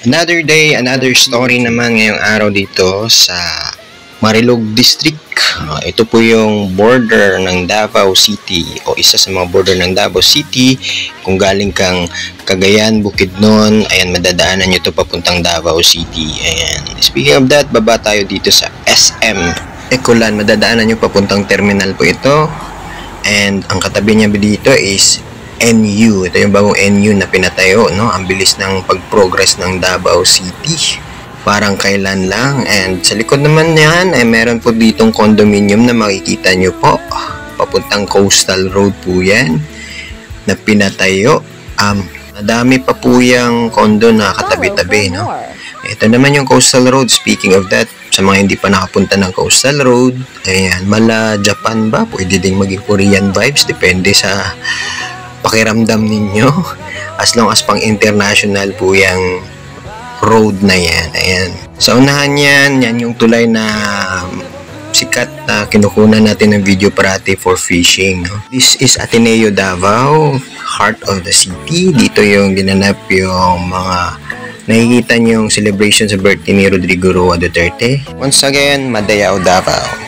Another day, another story naman ngayong araw dito sa Marilog District. Ito po yung border ng Davao City o isa sa mga border ng Davao City. Kung galing kang Cagayan, Bukidnon, ayan, madadaanan nyo ito papuntang Davao City. Ayan. Speaking of that, baba tayo dito sa SM Ecolan. Madadaanan nyo papuntang terminal po ito. And ang katabi niya dito is NU. Ito yung bagong NU na pinatayo, no? Ang bilis ng pag-progress ng Davao City. Parang kailan lang. And sa likod naman yan, ay meron po ditong condominium na makikita nyo po. Papuntang Coastal Road po yan na pinatayo. Madami pa po yung condo na katabi-tabi, no? Ito naman yung Coastal Road. Speaking of that, sa mga hindi pa nakapunta ng Coastal Road, ayan, mala Japan ba? Pwede ding maging Korean vibes. Depende sa pakiramdam ninyo. As long as pang international po yung road na yan. Ayan. Sa unahan yan yung tulay na sikat na kinukunan natin ng video parati for fishing. No? This is Ateneo Davao, heart of the city. Dito yung ginanap yung mga nakikita nyo yung celebration sa birthday ni Rodrigo Roa Duterte. Once again, Madayao Davao.